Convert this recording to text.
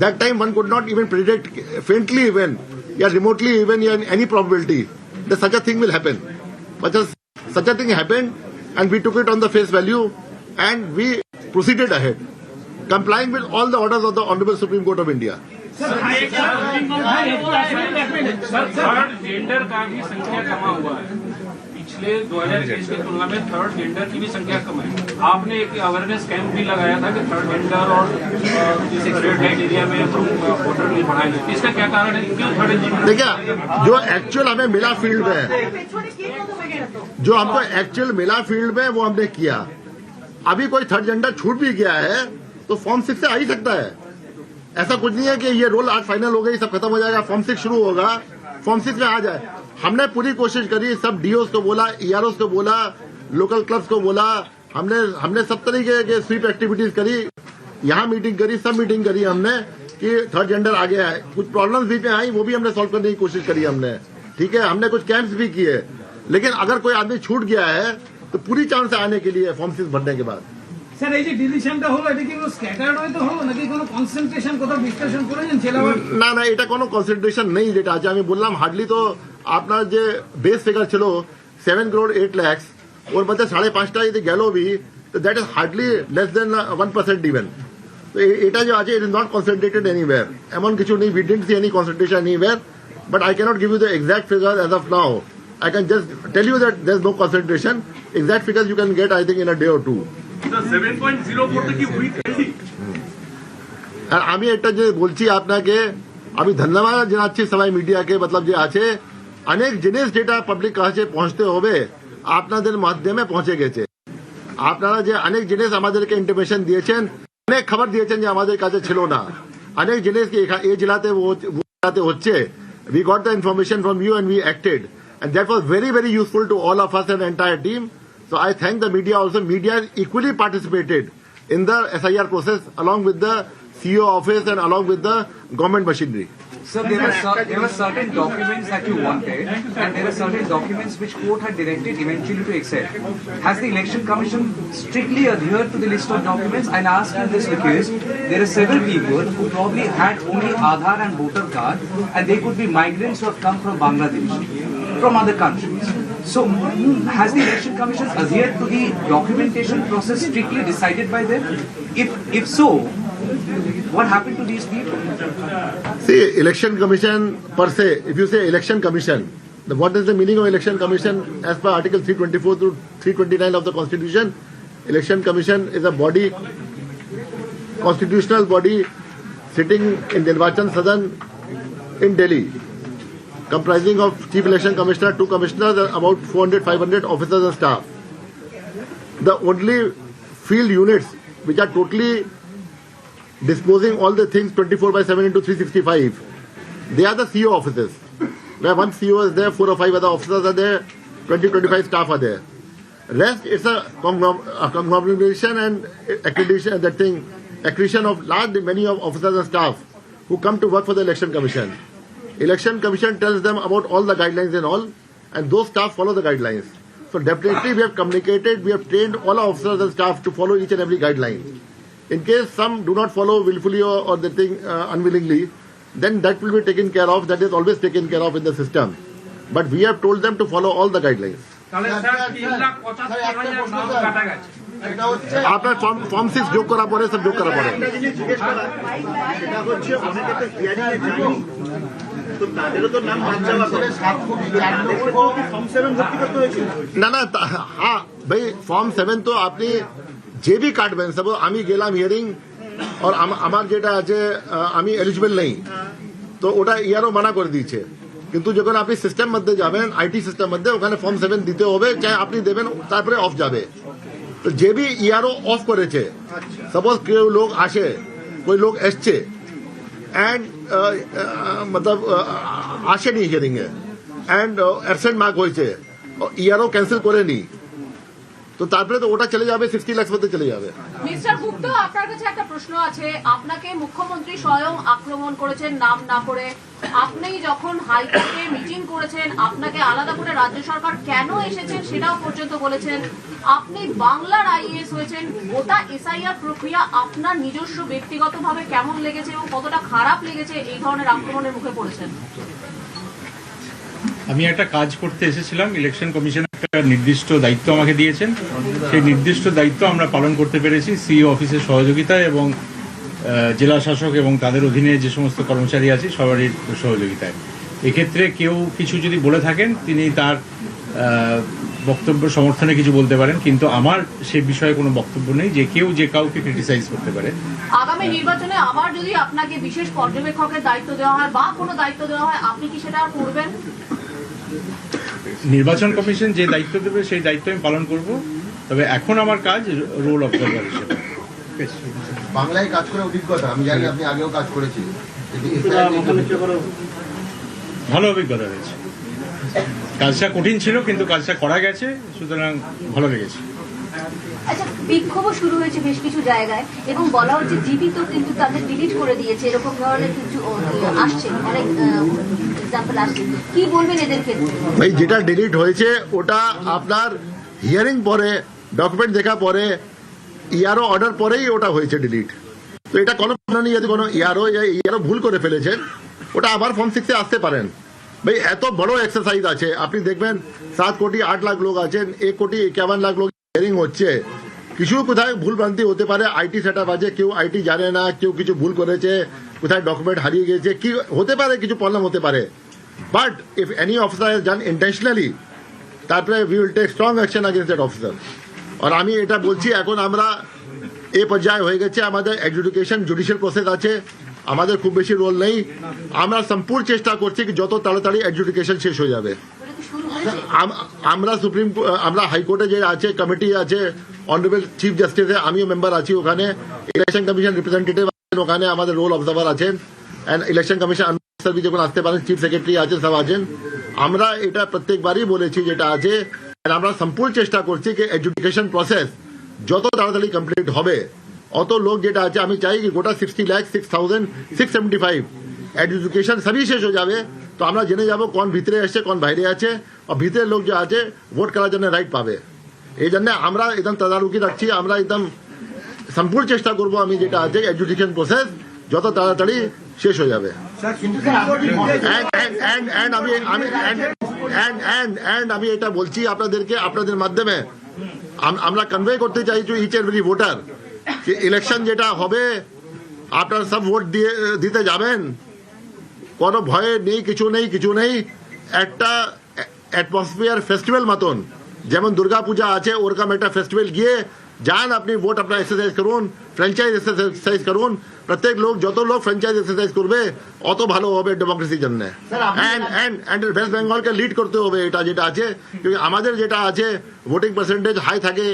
That time one could not even predict faintly even, remotely even, any probability that such a thing will happen. But such a thing happened, and we took it on the face value, and we proceeded ahead, complying with all the orders of the Honorable Supreme Court of India. Third gender का भी संख्या कमा हुआ है। पिछले 2023 की तुलना में थर्ड जेंडर की भी संख्या कम है। आपने एक अवेयरनेस कैंप भी लगाया था कि थर्ड जेंडर और रेड लाइट एरिया में वोटर नहीं बढ़ाएंगे। इसका क्या कारण है? क्यों थर्ड जेंडर? देखिए, जो एक्चुअल हमें मिला फील्ड में, जो हमको एक्चुअल मिला फील्ड में, वो हमने किया। अभी कोई थर्ड जेंडर छूट भी गया है तो फॉर्म 6 से आ ही सकता है। ऐसा कुछ नहीं है कि ये रोल आज फाइनल हो गई, सब खत्म हो जाएगा, फॉर्म 6 शुरू होगा, फॉर्म 6 में आ जाए। हमने पूरी कोशिश करी, सब डीओस को बोला, ईआरओस को बोला, लोकल क्लब्स को बोला, हमने सब तरीके के स्वीप एक्टिविटीज करी, यहाँ मीटिंग करी, सब मीटिंग करी हमने कि थर्ड जेंडर आ गया है। कुछ प्रॉब्लम्स बीच में आई, वो भी हमने सॉल्व करने की कोशिश करी हमने, ठीक है। हमने कुछ कैंप्स भी किए, लेकिन अगर कोई आदमी छूट गया है तो पूरी चांस आने के लिए फॉर्म 6 भरने के बाद। স্যার, এই যে ডিলিশনটা হলো, এটা কি কোনো স্ক্যাটার্ড হয়তো হলো নাকি কোনো কনসেন্ট্রেশন কোথাও ডিসকাশন করেছেন জেলাওয়ার? না না, এটা কোনো কনসেন্ট্রেশন নেই। যেটা আজ আমি বললাম, হার্ডলি তো আপনার যে বেস ফিগার ছিল 7 crore 8 lakhs, ওর মধ্যে 5.5টা যদি গেল বি, তো that is hardly less than 1% even. তো এটা যে আছে, it is not concentrated anywhere, এমন কিছু নেই। We didn't see any concentration anywhere, but I can't give you the exact figure as of now. I can just tell you that there's no concentration. Exact figures you can get, I think, in a day or two. The 7.04 থেকে with এলডি। আর আমি একটা যে বলছি আপনাকে, আমি ধন্যবাদ জানাচ্ছি সবাই মিডিয়াকে, मतलब যে আছে অনেক জিনিস যেটা পাবলিক কাছে পৌঁছতে হবে আপনাদের মাধ্যমে পৌঁছে গেছে। আপনারা যে অনেক জিনিস আমাদেরকে ইনফরমেশন দিয়েছেন, অনেক খবর দিয়েছেন যে আমাদের কাছে ছিল না, অনেক জিনিস কি এই জেলাতে ও জেলাতে হচ্ছে। We got the information from you and we acted. And that was very, very useful to all of us and the entire team. So I thank the media also. Media equally participated in the SIR process along with the CEO office and along with the government machinery. Sir, there were certain documents that you wanted, and there are certain documents which court had directed eventually to accept. Has the election commission strictly adhered to the list of documents? And I ask you this because there are several people who probably had only Aadhaar and voter card, and they could be migrants who have come from Bangladesh, from other countries. So, has the election commission adhered to the documentation process strictly decided by them? If so, what happened to these people? See, election commission per se, if you say election commission, what is the meaning of election commission? As per Article 324 to 329 of the Constitution, election commission is a body, constitutional body sitting in Nirvachan Sadan in Delhi, comprising of Chief Election Commissioner, 2 commissioners, and about 400-500 officers and staff. The only field units which are totally disposing all the things 24/7 into 365, they are the CEO offices. Where one CEO is there, 4 or 5 other officers are there, 20-25 staff are there. Rest, it's a conglomeration and accretion of many of officers and staff who come to work for the election commission. Election commission tells them about all the guidelines and all, and those staff follow the guidelines. So definitely we have communicated, we have trained all our officers and staff to follow each and every guideline. In case some do not follow willfully or the thing unwillingly, then that will be taken care of. That is always taken care of in the system. But we have told them to follow all the guidelines. আপনার form 6 যোগ করা পরে সব যোগ করা পরে না না, হ্যাঁ ভাই, ফর্ম 7 তো আপনি যে বি কাটবেন, সব আমি গেলাম হিয়ারিং, আর আমার যেটা আছে আমি এলিজিবল নেই, তো ওটা ইয়ারও মানা করে দিয়েছে। কিন্তু যখন আপনি সিস্টেম মধ্যে যাবেন, আইটি সিস্টেম মধ্যে, ওখানে ফর্ম 7 দিতে হবে, চাই আপনি দেবেন, তারপরে অফ যাবে। তো যে বি ইয়ারও অফ করেছে, সাপোজ কেউ লোক আসে, কোই লোক এসছে অ্যান্ড মতলব আসেনি hearing A and absent mark হয়েছে, ইয়ারও ক্যান্সেল করেনি, তো তারপরে তো ওটা চলে যাবে 60 লাখ মধ্যে চলে যাবে। মিস্টার গুপ্ত, আপনার কাছে একটা প্রশ্ন আছে। আপনাকে মুখ্যমন্ত্রী স্বয়ং আক্রমণ করেছেন নাম না করে। আপনি যখন হাইকোর্টে মিটিং করেছেন, আপনাকে আলাদা করে রাজ্য সরকার কেন এসেছেন সেটাও পর্যন্ত বলেছেন। আপনি বাংলার আইএএস হয়েছেন। গোটা এসআইআর প্রক্রিয়া আপনার নিজস্ব ব্যক্তিগতভাবে কেমন লেগেছে এবং কতটা খারাপ লেগেছে এই ধরনের আক্রমণের মুখে পড়েছেন? আমি একটা কাজ করতে এসেছিলাম, ইলেকশন কমিশন একটা নির্দিষ্ট দায়িত্ব আমাকে দিয়েছেন, সেই নির্দিষ্ট দায়িত্ব আমরা পালন করতে পেরেছি সিইও অফিসের সহযোগিতায় এবং জেলা শাসক এবং তাদের অধীনে যে সমস্ত কর্মচারী আছে সবারই সহযোগিতায়। এক্ষেত্রে কেউ কিছু যদি বলে থাকেন তিনি তার বক্তব্য সমর্থনে কিছু বলতে পারেন, কিন্তু আমার সে বিষয়ে কোনো বক্তব্য নেই যে কেউ যে কাউকে ক্রিটিসাইজ করতে পারে। আগামী নির্বাচনে আবার যদি আপনাকে বিশেষ পর্যবেক্ষকের দায়িত্ব দেওয়া হয় বা কোনো দায়িত্ব দেওয়া হয়, আপনি কি সেটা করবেন? নির্বাচন কমিশন যে দায়িত্ব দেবে সেই দায়িত্ব আমি পালন করব, তবে এখন আমার কাজ রোল অবজারভার হিসেবে। বাংলায় কাজ করে অভিজ্ঞতা, আমি জানি আপনি আগেও কাজ করেছিলেন, ভালো অভিজ্ঞতা হয়েছে। কাজটা কঠিন ছিল কিন্তু কাজটা করা গেছে, সুতরাং ভালো লেগেছে। আচ্ছা, বিক্ষোভও শুরু হয়েছে বেশ কিছু জায়গায় এবং বলা হচ্ছে জীবিত কিন্তু তাদের ডিলিট করে দিয়েছে, এরকম ধরনের কিছু আসছে, অনেক এক্সাম্পল আসছে। কি বলবেন এদের ক্ষেত্রে? ভাই যেটা ডিলিট হয়েছে ওটা আপনার হিয়ারিং পরে, ডকুমেন্ট দেখা পরে, ইয়ারও অর্ডার পরেই ওটা হয়েছে ডিলিট। তো এটা কোনো নেই, যদি কোনো ইয়ারও ভুল করে ফেলেছেন ওটা আবার ফর্ম 6 আসতে পারেন। ভাই এত বড় এক্সারসাইজ আছে, আপনি দেখবেন 7 কোটি 8 লাখ লোক আছেন, 1 কোটি 51 লাখ লোক হিয়ারিং হচ্ছে। কিছু কোথায় ভুল ভ্রান্তি হতে পারে, আইটি সেটআপ আছে, কেউ আইটি জানে না, কেউ কিছু ভুল করেছে, কোথায় ডকুমেন্ট হারিয়ে গেছে, কি হতে পারে, কিছু প্রবলেম হতে পারে। But if any officer has done intentionally, তারপরে we will take strong action against that officer. আর আমি এটা বলছি, এখন আমরা এই পর্যায়ে হয়ে গেছে, আমাদের এডজুডিকেশন জুডিশিয়াল প্রসেস আছে, আমাদের খুব বেশি রোল নেই। আমরা সম্পূর্ণ চেষ্টা করছি কি যত তাড়াতাড়ি এডজুডিকেশন শেষ হয়ে যাবে। আমরা হাইকোর্টে যে আছে কমিটি আছে, অনারেবল চিফ জাস্টিসে আমিও মেম্বার আছি ওখানে, ইলেকশন কমিশন রিপ্রেজেন্টেটিভ আছেন ওখানে, আমাদের রোল অবজার্ভার আছেন, এন্ড ইলেকশন কমিশন অফিসার যখন আসতে পারেন, চিফ সেক্রেটারি আছেন, সব আছেন। আমরা এটা প্রত্যেকবারই বলেছি যেটা আছে, আমরা সম্পূর্ণ চেষ্টা করছি কি এডুকেশন প্রসেস যত তাড়াতাড়ি কমপ্লিট হবে, অত লোক যেটা আছে, আমি চাই কি গোটা 60,06,675 এডুকেশন সবই শেষ হয়ে যাবে। তো আমরা জেনে যাব কোন ভিতরে আসছে, কোন বাইরে আছে, আর ভিতরের লোক যে আছে ভোট করার জন্য রাইট পাবে। এই জন্য আমরা একদম তদারকি রাখছি, আমরা একদম সম্পূর্ণ চেষ্টা করব আমি যেটা আছে এডুকেশন প্রসেস যত তাড়াতাড়ি শেষ হয়ে যাবে। আমি এটা বলছি আপনাদেরকে, আপনাদের মাধ্যমে আমরা কনভে করতে চাই টু ইচ এভরি ভোটার যে ইলেকশন যেটা হবে আপনারা সব ভোট দিতে যাবেন, কোনো ভয় নেই, কিছু নেই। একটা অ্যাটমসফিয়ার ফেস্টিভ্যাল মতন, যেমন দুর্গা পূজা আছে ওরকম একটা ফেস্টিভ্যাল গিয়ে যান, আপনি ভোট আপনার এক্সারসাইজ করুন, ফ্র্যাঞ্চাইজ এক্সারসাইজ করুন। প্রত্যেক লোক, যত লোক ফ্র্যাঞ্চাইজ এক্সারসাইজ করবে অত ভালো হবে ডেমোক্রেসির জন্য। অ্যান্ড ওয়েস্ট বেঙ্গলকে লিড করতে হবে এটা যেটা আছে, আমাদের যেটা আছে ভোটিং পার্সেন্টেজ হাই থাকে।